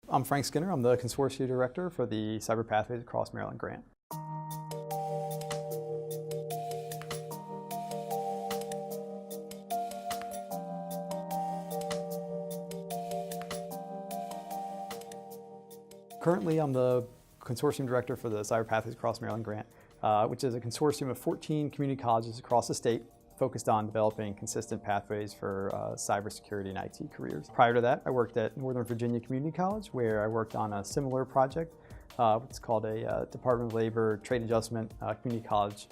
I'm Frank Skinner. I'm the Consortium Director for the Cyber Pathways Across Maryland grant. Currently, I'm the Consortium Director for the Cyber Pathways Across Maryland grant, which is a consortium of 14 community colleges across the state focused on developing consistent pathways for cybersecurity and IT careers. Prior to that, I worked at Northern Virginia Community College, where I worked on a similar project. It's called a Department of Labor Trade Adjustment Community College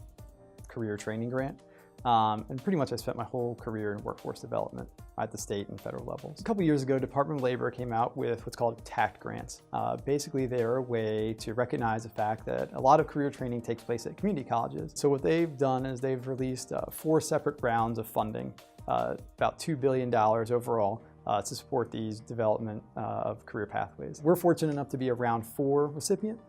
Career Training Grant. And pretty much I spent my whole career in workforce development at the state and federal levels. A couple years ago, Department of Labor came out with what's called TACT grants. Basically, they're a way to recognize the fact that a lot of career training takes place at community colleges. So what they've done is they've released 4 separate rounds of funding, about $2 billion overall, to support these development of career pathways. We're fortunate enough to be a round 4 recipient,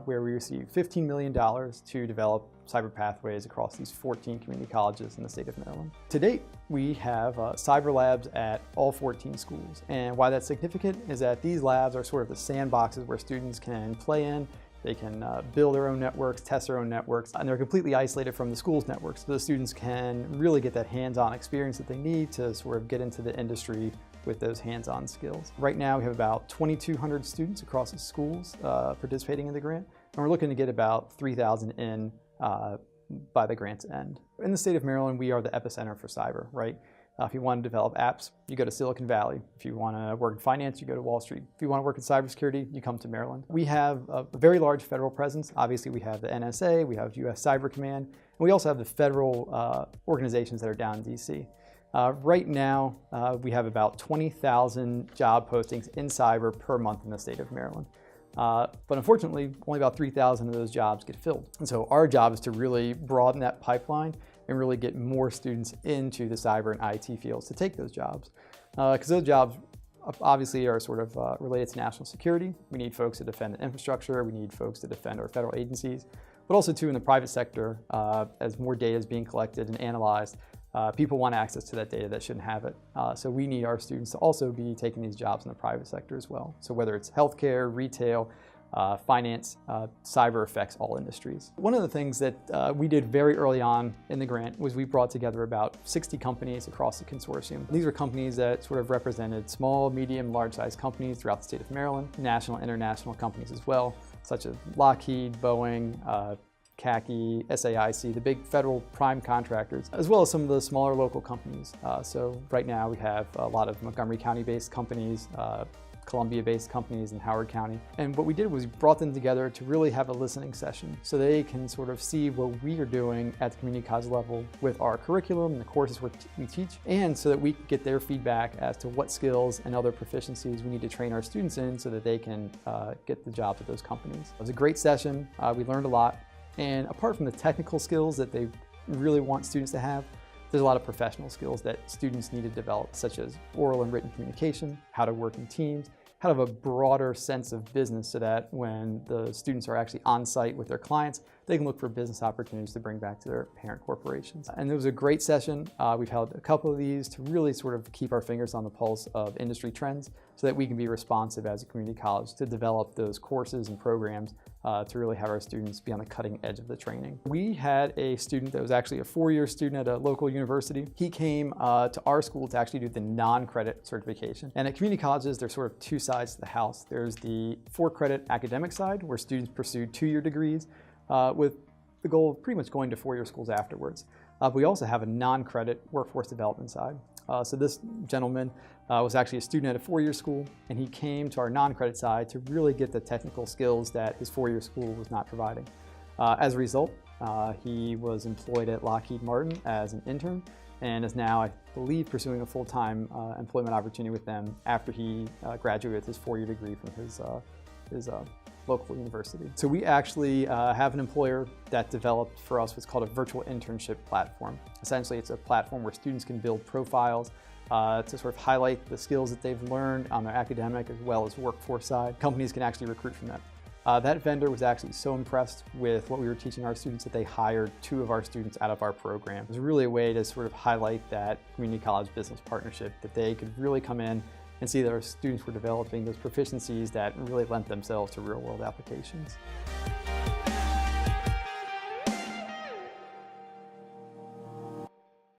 where we received $15 million to develop cyber pathways across these 14 community colleges in the state of Maryland. To date, we have cyber labs at all 14 schools. And why that's significant is that these labs are sort of the sandboxes where students can play in. They can build their own networks, test their own networks, and they're completely isolated from the school's networks. So the students can really get that hands-on experience that they need to sort of get into the industry with those hands-on skills. Right now, we have about 2,200 students across the schools participating in the grant, and we're looking to get about 3,000 in by the grant's end. In the state of Maryland, we are the epicenter for cyber, right? If you want to develop apps, you go to Silicon Valley. If you want to work in finance, you go to Wall Street. If you want to work in cybersecurity, you come to Maryland. We have a very large federal presence. Obviously, we have the NSA, we have US Cyber Command, and we also have the federal organizations that are down in DC. Right now, we have about 20,000 job postings in cyber per month in the state of Maryland. But unfortunately, only about 3,000 of those jobs get filled. And so our job is to really broaden that pipeline and really get more students into the cyber and IT fields to take those jobs. Because those jobs obviously are sort of related to national security. We need folks to defend the infrastructure. We need folks to defend our federal agencies. But also too in the private sector, as more data is being collected and analyzed, people want access to that data that shouldn't have it. So we need our students to also be taking these jobs in the private sector as well. So whether it's healthcare, retail, finance, cyber affects all industries. One of the things that we did very early on in the grant was we brought together about 60 companies across the consortium. These were companies that sort of represented small, medium, large-sized companies throughout the state of Maryland, national, international companies as well, such as Lockheed, Boeing, CACI, SAIC, the big federal prime contractors, as well as some of the smaller local companies. So right now we have a lot of Montgomery County-based companies, Columbia-based companies in Howard County. And what we did was we brought them together to really have a listening session so they can sort of see what we are doing at the community college level with our curriculum and the courses we teach, and so that we can get their feedback as to what skills and other proficiencies we need to train our students in so that they can get the jobs at those companies. It was a great session. We learned a lot. And apart from the technical skills that they really want students to have, there's a lot of professional skills that students need to develop, such as oral and written communication, how to work in teams, how to have a broader sense of business so that when the students are actually on site with their clients, they can look for business opportunities to bring back to their parent corporations. And it was a great session. We've held a couple of these to really sort of keep our fingers on the pulse of industry trends so that we can be responsive as a community college to develop those courses and programs to really have our students be on the cutting edge of the training. We had a student that was actually a 4-year student at a local university. He came to our school to actually do the non-credit certification. And at community colleges, there's sort of 2 sides to the house. There's the 4-credit academic side, where students pursue 2-year degrees with the goal of pretty much going to 4-year schools afterwards. We also have a non-credit workforce development side. So this gentleman was actually a student at a 4-year school, and he came to our non-credit side to really get the technical skills that his 4-year school was not providing. As a result, he was employed at Lockheed Martin as an intern and is now, I believe, pursuing a full-time employment opportunity with them after he graduated with his 4-year degree from his local university. So we actually have an employer that developed for us what's called a virtual internship platform. Essentially, it's a platform where students can build profiles to sort of highlight the skills that they've learned on their academic as well as workforce side. Companies can actually recruit from that. That vendor was actually so impressed with what we were teaching our students that they hired 2 of our students out of our program. It was really a way to sort of highlight that community college business partnership, that they could really come in and see that our students were developing those proficiencies that really lent themselves to real-world applications.